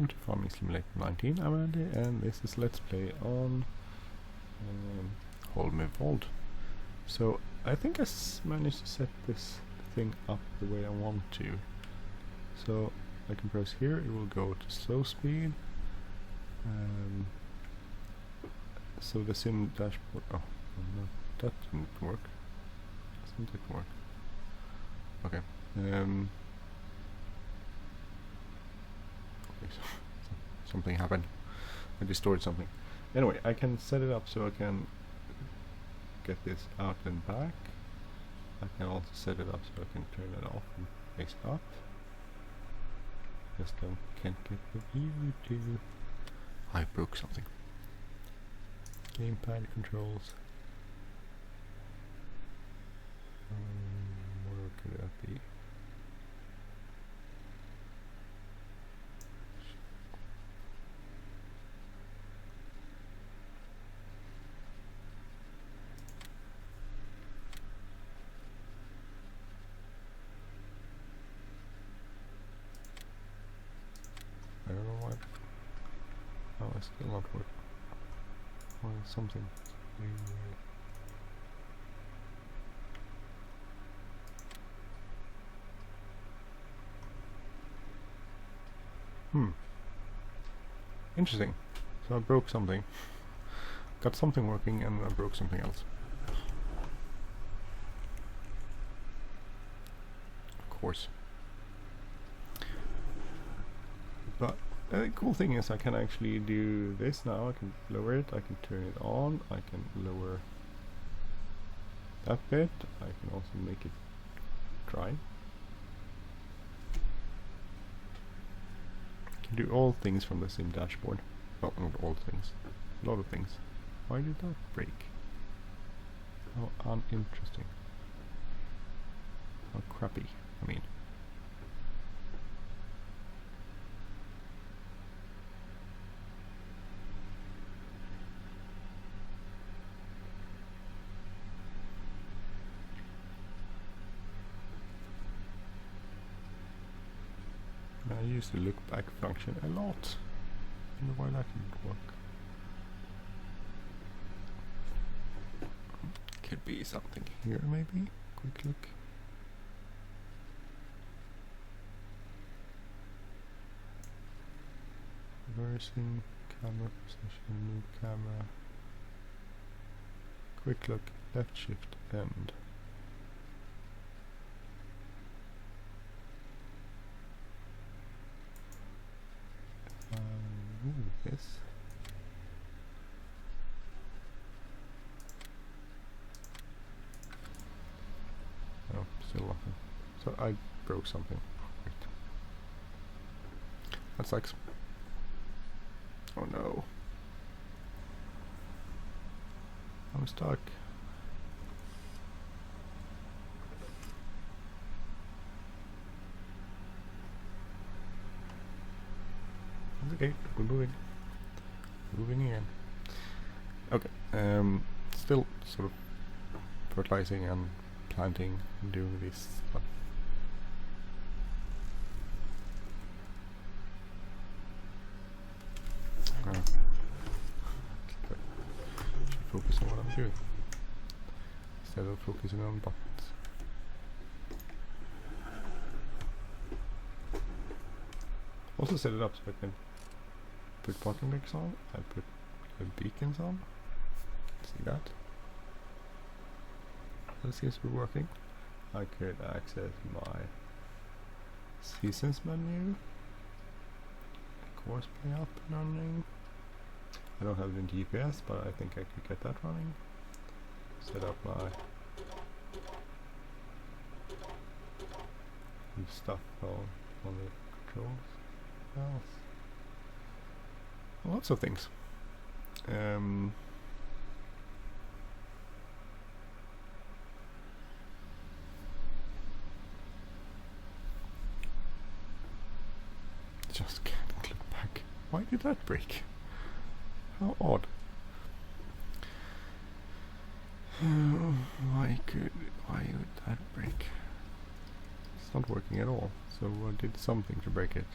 welcome to Farming Simulator 19. I'm Andy, and this is Let's Play on Holme Wold. So I think I managed to set this thing up the way I want to. So I can press here, it will go to slow speed. So the sim dashboard, oh no, that didn't work. Doesn't it work? Okay. Something happened. I destroyed something. Anyway, I can set it up so I can get this out and back. I can also set it up so I can turn it off and face up. Just can't get the view to. I broke something. Gamepad controls. Where could that be? I don't know why. Oh, it's still not working. Why is something? Interesting. So I broke something. Got something working and I broke something else. Of course. But the cool thing is I can actually do this now. I can lower it, I can turn it on, I can lower that bit, I can also make it dry. I can do all things from the sim dashboard. Well, not all things, a lot of things. Why did that break? How uninteresting. How crappy, I mean. I use the look back function a lot. I wonder why that didn't work. Could be something here maybe. Quick look. Reversing, camera position, new camera. Quick look, left shift, end. Yes. Oh, still nothing. So I broke something. Right. That sucks. Oh no. I'm stuck. It's okay, we're moving. Moving again. Okay, still sort of fertilizing and planting and doing this stuff. Should focus on what I'm doing instead of focusing on buttons. Also set it up so I can put bottlenecks on, I put beacons on. See that? That seems to be working. I could access my seasons menu. Course play up and running. I don't have it in GPS, but I think I could get that running. Set up my stuff on the controls. What else? Lots of things. Just can't click back. Why did that break? How odd. Why would that break? It's not working at all. So I did something to break it.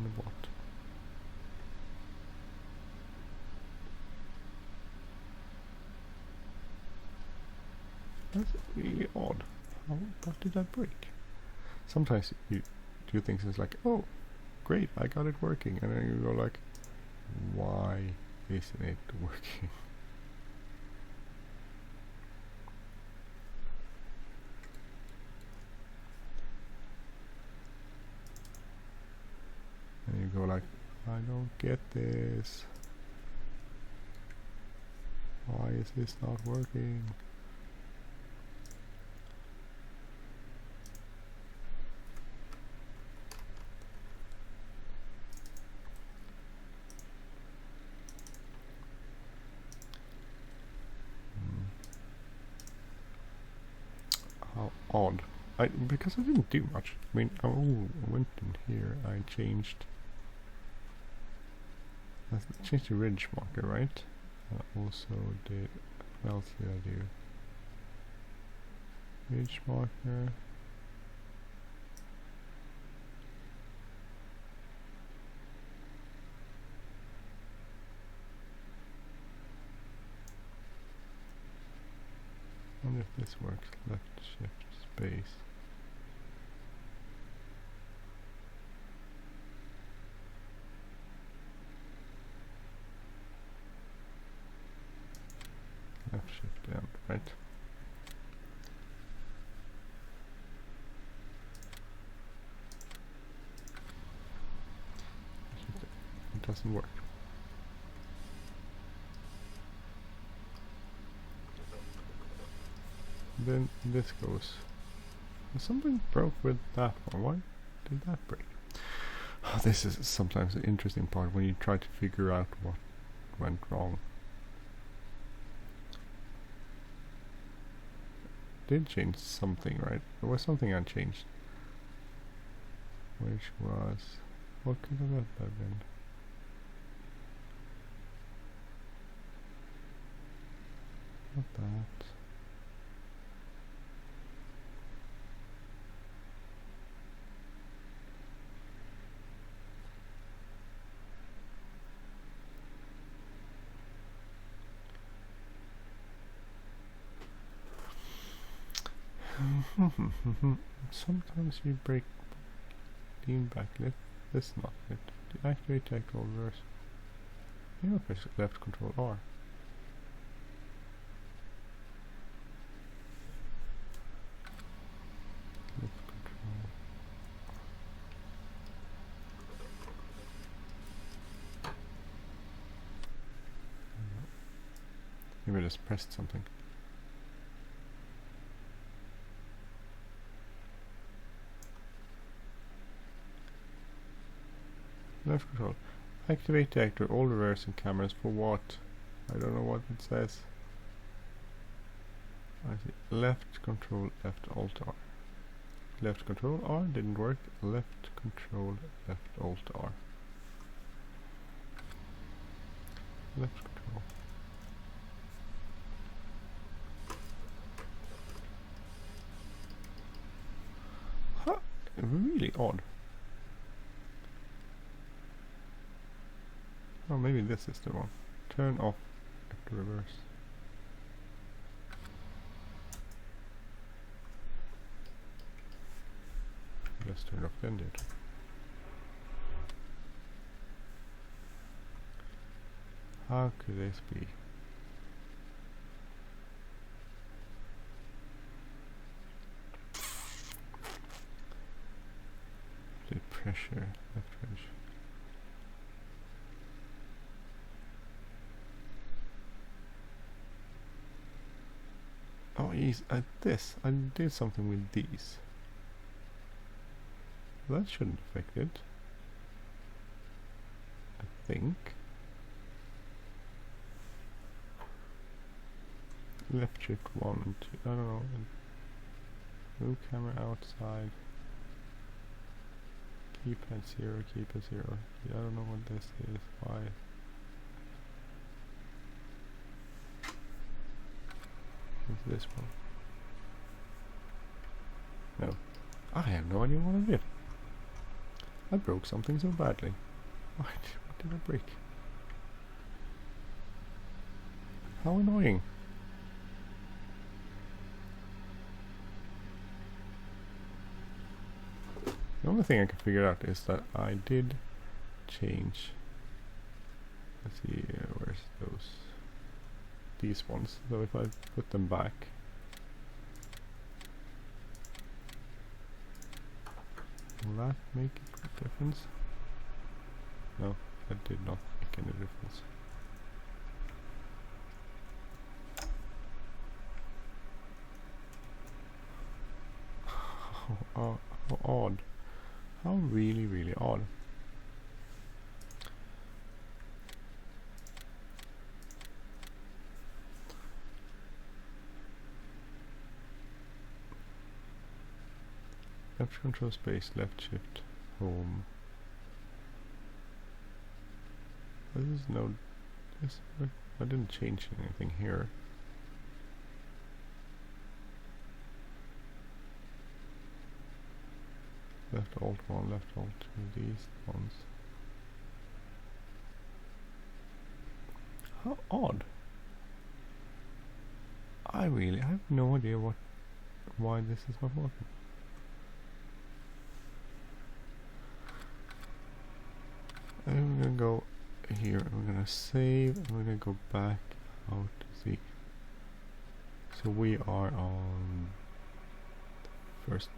on what? That's really odd. What did that break? Sometimes you do things it's like, oh, great, I got it working, and then you go like, why isn't it working? And you go like, I don't get this. Why is this not working? How odd. Because I didn't do much. I mean, I went in here, I changed the ridge marker, right? I also did, what else did I do? Ridge marker. I wonder if this works. Left shift space. Left shift down, right? It doesn't work. Then this goes. Something broke with that one. Why did that break? Oh, this is sometimes the interesting part when you try to figure out what went wrong. Did change something, right? There was something unchanged. Which was... what could that have been? Not that. Sometimes you break lean back lift. This is not it. Deactivate tactile reverse. You press left control R. Left control. Maybe I just pressed something. Left control. Activate the actor all reversing cameras for what? I don't know what it says. I see. Left control, left alt R. Left control R didn't work. Left control, left alt R. Left control. Huh? Really odd. Oh, maybe this is the one. Turn off after reverse. Let's turn off then, dude. How could this be? The pressure, left ridge. Oh, geez, this. I did something with these. That shouldn't affect it. I think. Left shift 1 and 2. I don't know. Move camera outside. Keep at 0, keep at 0. I don't know what this is. Why? This one. No. I have no idea what I did. I broke something so badly. What did I break? How annoying. The only thing I can figure out is that I did change. Let's see, where's those? These ones. So if I put them back, will that make a difference? No, that did not make any difference. How odd. How really, really odd. Left control space, left shift, home. This is no. This, I didn't change anything here. Left alt 1, left alt 2, these ones. How odd. I have no idea why this is not working. And we're gonna go here, and we're gonna save, and we're gonna go back out to see. So we are on the first.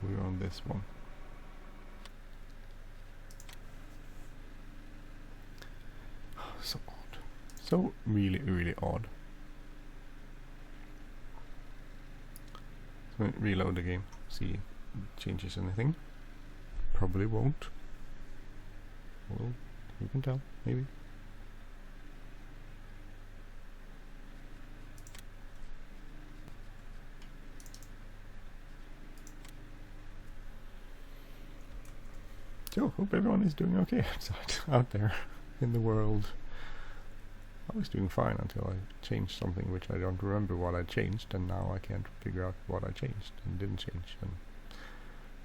We're on this one. So odd. So really, really odd. So reload the game, see if it changes anything. Probably won't. Well, you can tell, maybe. So, hope everyone is doing okay out there in the world. I was doing fine until I changed something which I don't remember what I changed, and now I can't figure out what I changed and didn't change, and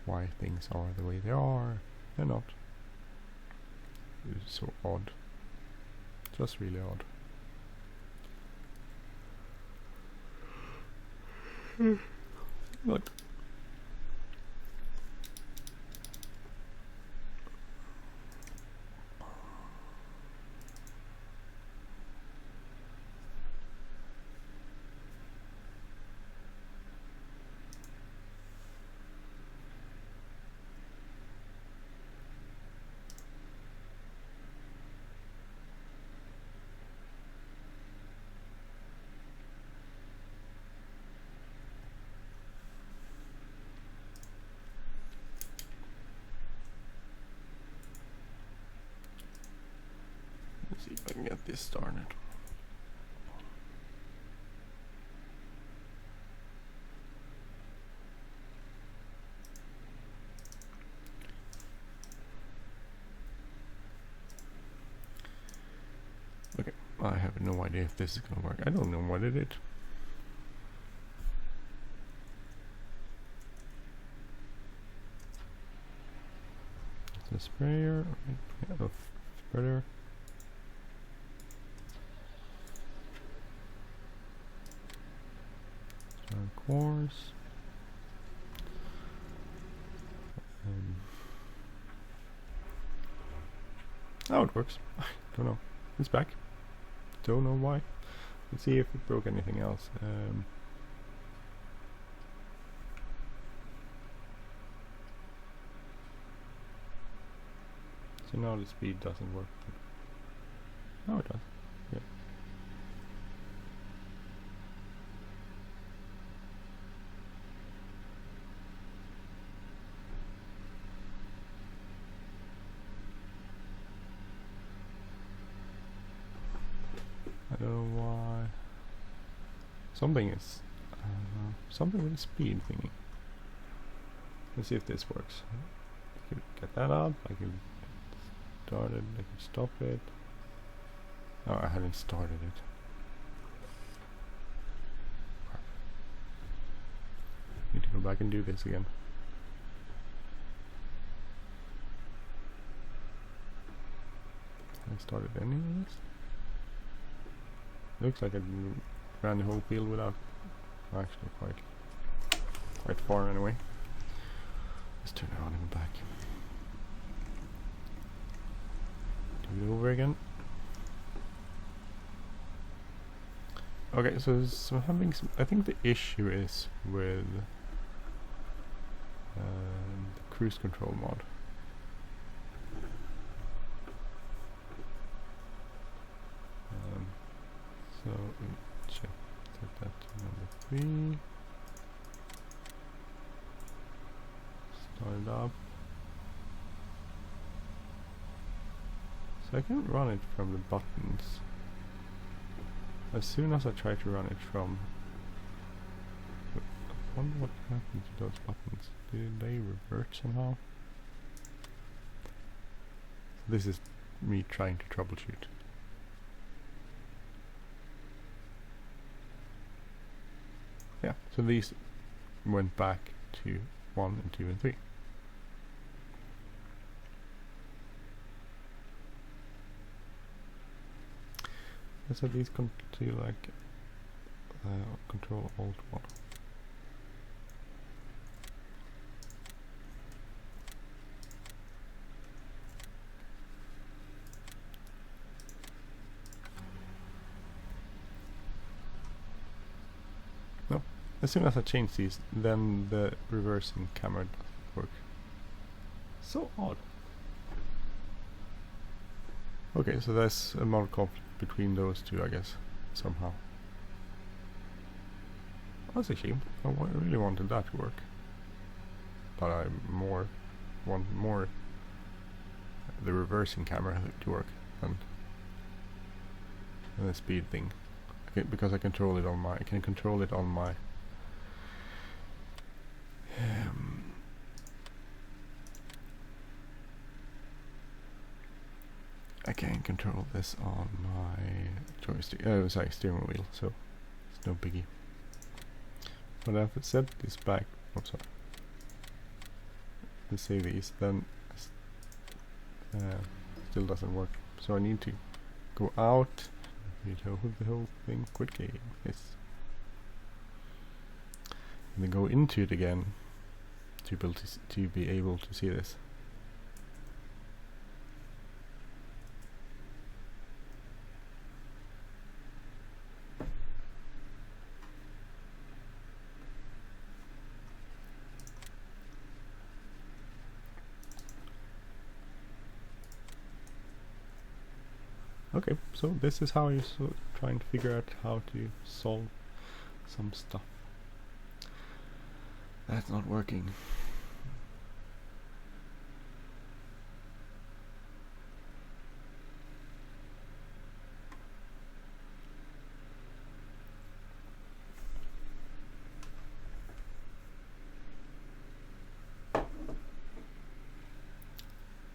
why things are the way they are and not. It's so odd. Just really odd. Look. Let's see if I can get this started. Okay, I have no idea if this is gonna work. I don't know what it is. It's a sprayer, yeah, a spreader. Course. Oh, it works. I don't know. It's back. Don't know why. Let's see if it broke anything else. So now the speed doesn't work. No, it does. Yeah. I don't know why. Something is something with the speed thingy. Let's see if this works. I can get that up. I can start it. I can stop it. Oh, I haven't started it. back and do this again. I started any of this. Looks like I ran the whole field without, actually quite far anyway. Let's turn it on and go back. Do it over again. Okay, so I'm having some, I think the issue is with the cruise control mod. So check, set that to number 3. Start it up. So I can run it from the buttons. As soon as I try to run it from, I wonder what happened to those buttons. Did they revert somehow? So this is me trying to troubleshoot. Yeah, so these went back to 1 and 2 and 3. So these come to like Control Alt 1. No, as soon as I change these, then the reversing camera doesn't work. So odd. Okay, so there's a mod conflict between those two, I guess, somehow. That's a shame. I really wanted that to work, but I want more the reversing camera to work than the speed thing, because I control it on my. I can control it on my. I can control this on my joystick, sorry, steering wheel, so it's no biggie. But if I set this back, oops, sorry, to save these, then still doesn't work. So I need to go out, reload the whole thing, quit game, yes, and then go into it again to be able to see this. Okay, so this is how you're trying to figure out how to solve some stuff. That's not working.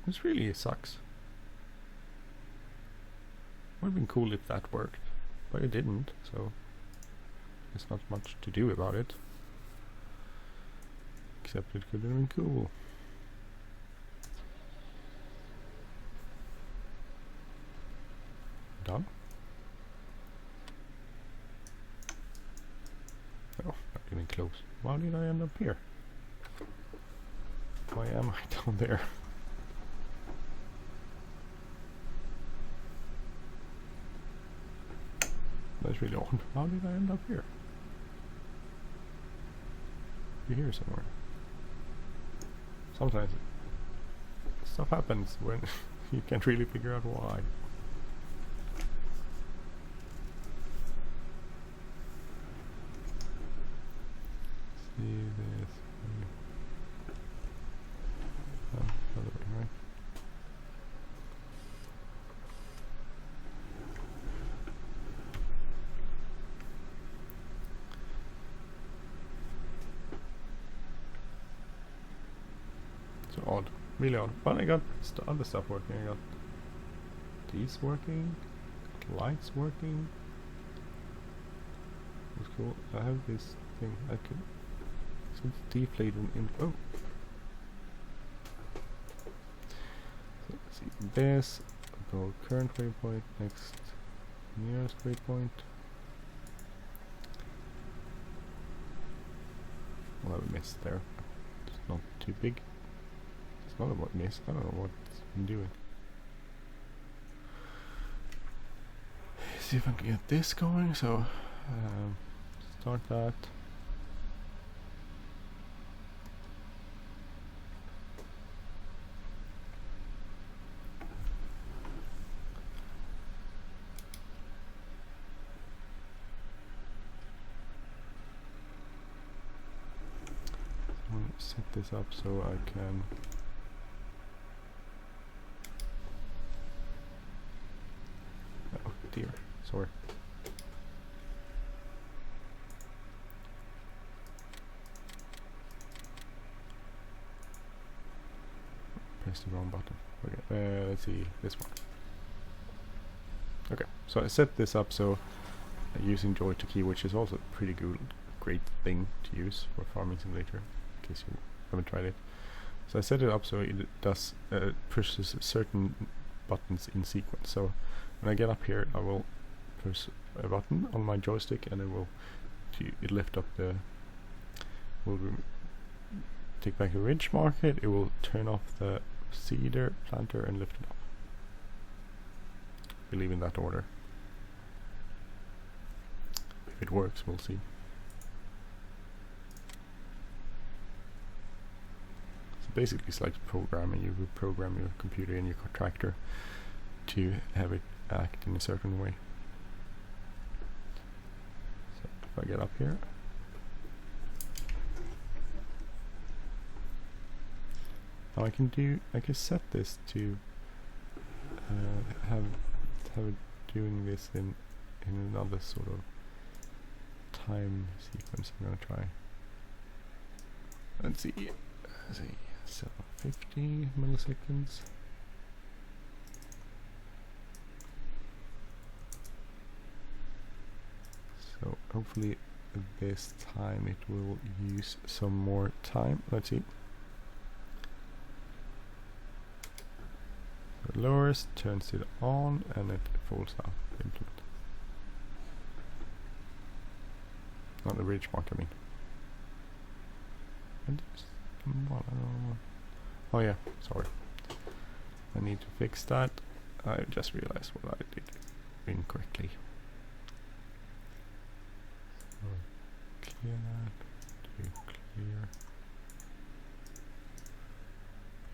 This really sucks. Would have been cool if that worked, but it didn't, so there's not much to do about it. Except it could have been cool. Done? Oh, not even close. Why did I end up here? Why am I down there? That's really odd. How did I end up here? You're here somewhere. Sometimes stuff happens when you can't really figure out why. See this. Oh, other way, right? Odd, really odd. But I got other stuff working. I got these working, lights working. That's cool. I have this thing I could So it's deflated in. Oh. So let's see this. Go current waypoint, next nearest waypoint. Well, we missed there. It's not too big. It's not about miss. I don't know what it's been doing. See if I can get this going. So start that. Set this up so I can oh dear, sorry. Press the wrong button. Okay, let's see this one. Okay, so I set this up so using joy to key, which is also a pretty great thing to use for Farming Simulator. In case you haven't tried it. So I set it up so it does pushes certain buttons in sequence. So when I get up here, I will press a button on my joystick, and it will lift up the. Will take back the ridge marker. It will turn off the seeder planter and lift it up. I believe in that order. If it works, we'll see. Basically, it's like programming. You would program your computer and your tractor to have it act in a certain way. So if I get up here, now I can set this to have it doing this in another sort of time sequence. I'm gonna try. Let's see. So 50 milliseconds. So hopefully this time it will use some more time. Let's see. So it lowers, turns it on, and it falls out the implement. Not the ridge mark, I mean. And well, I don't know. Oh yeah, sorry. I need to fix that. I just realized what I did incorrectly. So clear that. Do clear.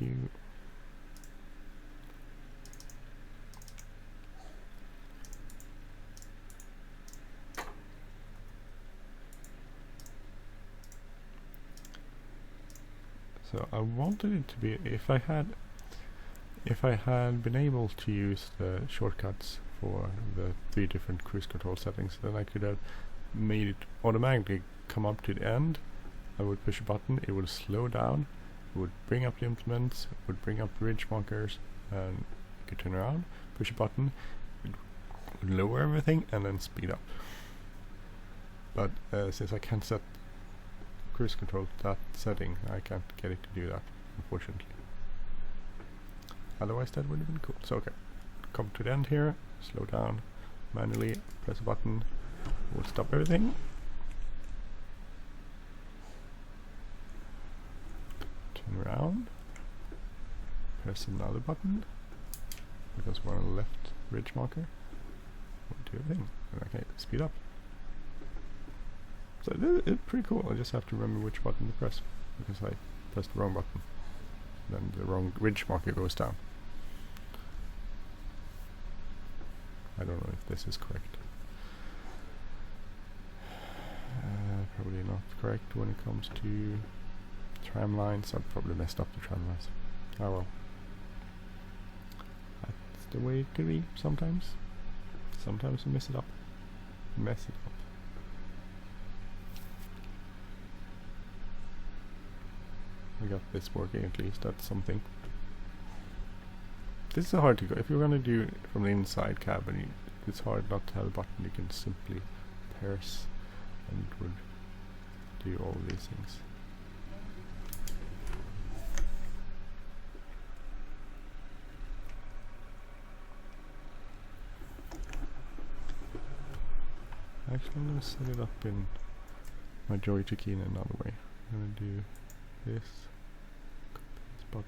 You. So I wanted it to be, if I had been able to use the shortcuts for the 3 different cruise control settings, then I could have made it automatically come up to the end. I would push a button, it would slow down, it would bring up the implements, it would bring up the ridge markers, and you could turn around, push a button, it would lower everything, and then speed up. But since I can't set cruise control to that setting, I can't get it to do that, unfortunately. Otherwise that would have been cool. So okay, come to the end here, slow down, manually press a button, we'll stop everything. Turn around, press another button, because we're on the left ridge marker, we'll do everything. Okay, speed up. So it's pretty cool. I just have to remember which button to press, because I pressed the wrong button. Then the wrong ridge marker goes down. I don't know if this is correct. Probably not correct when it comes to tram lines. I've probably messed up the tram lines. Oh well. That's the way it could be sometimes. Sometimes we mess it up. We got this working at least, that's something. This is hard to go. If you're gonna do it from the inside cabin, it's hard not to have a button you can simply press and it would do all these things. Actually, I'm gonna set it up in my joy to key in another way. I'm gonna do this. Copy these buttons.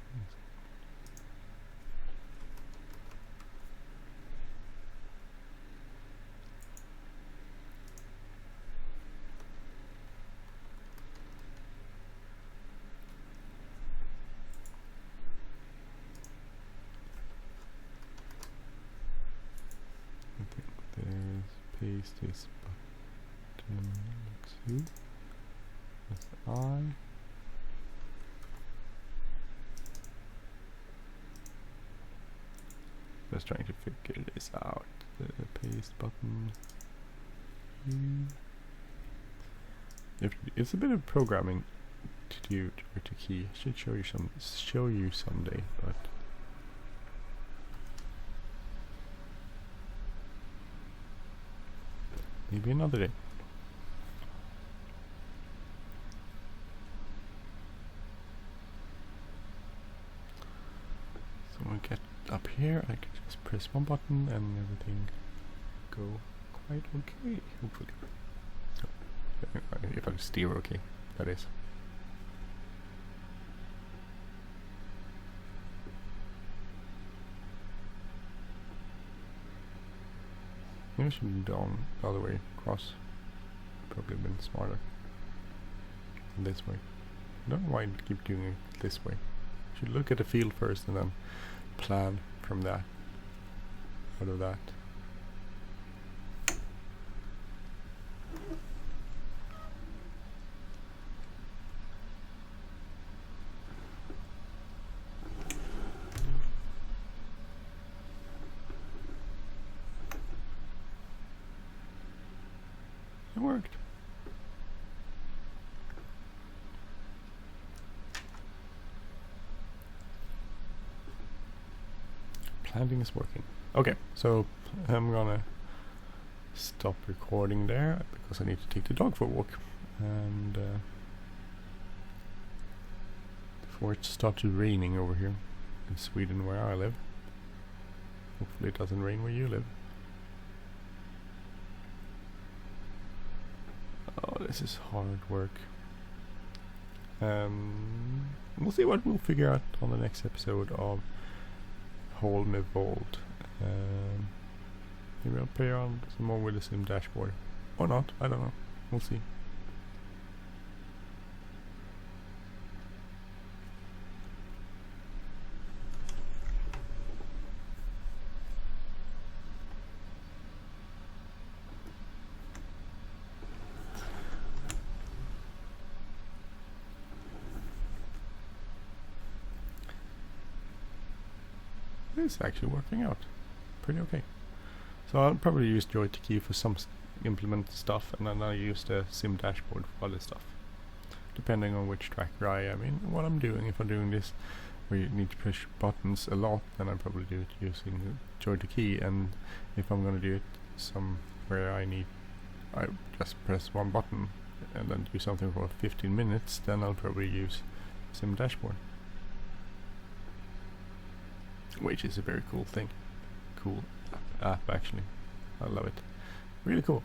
Paste this button like so. That's the I. Just trying to figure this out. The paste button. It's a bit of programming to do or to key. I should show you someday, but maybe another day. So when I get up here, I can just press one button and everything go quite okay, hopefully. So, if I steer okay, that is. Maybe I should have done the other way across. Probably been smarter. This way. I don't know why I keep doing it this way. Should look at the field first and then plan from that. Out of that. It worked. Planting is working. Okay, so I'm gonna stop recording there because I need to take the dog for a walk. And before it started raining over here in Sweden where I live. Hopefully it doesn't rain where you live. Oh, this is hard work. We'll see what we'll figure out on the next episode of Holme Wold. Maybe I'll play around some more with the sim dashboard. Or not, I don't know. We'll see. It's actually working out pretty okay. So I'll probably use Joy to Key for some implement stuff, and then I'll use the sim dashboard for other stuff, depending on which tracker I am in, what I'm doing. If I'm doing this where you need to push buttons a lot, then I'll probably do it using Joy to Key, and if I'm going to do it somewhere I just press one button and then do something for 15 minutes, then I'll probably use sim dashboard. Which is a very cool thing. Cool app actually. I love it. Really cool.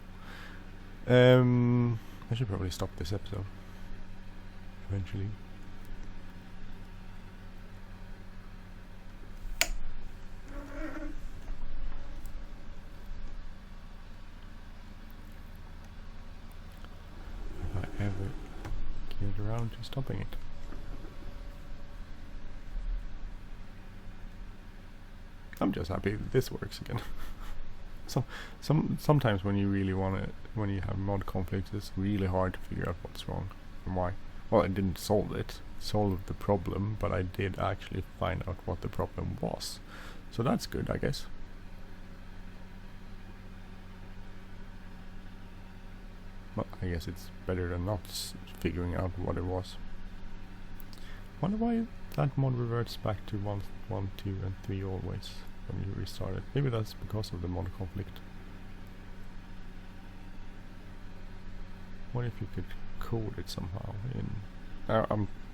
I should probably stop this episode eventually. If I ever get around to stopping it. I'm just happy that this works again. Sometimes when you really when you have mod conflicts, it's really hard to figure out what's wrong and why. Well, I didn't solve the problem, but I did actually find out what the problem was. So that's good, I guess. But I guess it's better than not figuring out what it was. Wonder why that mod reverts back to 1, 2, and 3 always when you restart it. Maybe that's because of the mod conflict. What if you could code it somehow in... I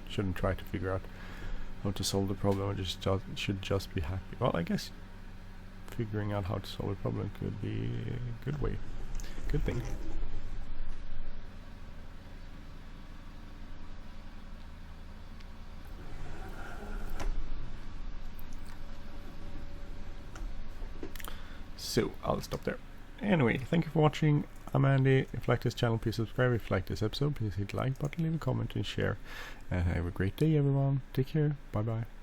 shouldn't try to figure out how to solve the problem. I should just be happy. Well, I guess figuring out how to solve a problem could be a good way. Good thing. So I'll stop there. Anyway, thank you for watching. I'm Andy. If you like this channel, please subscribe. If you like this episode, please hit the like button, leave a comment and share. And have a great day, everyone. Take care. Bye bye.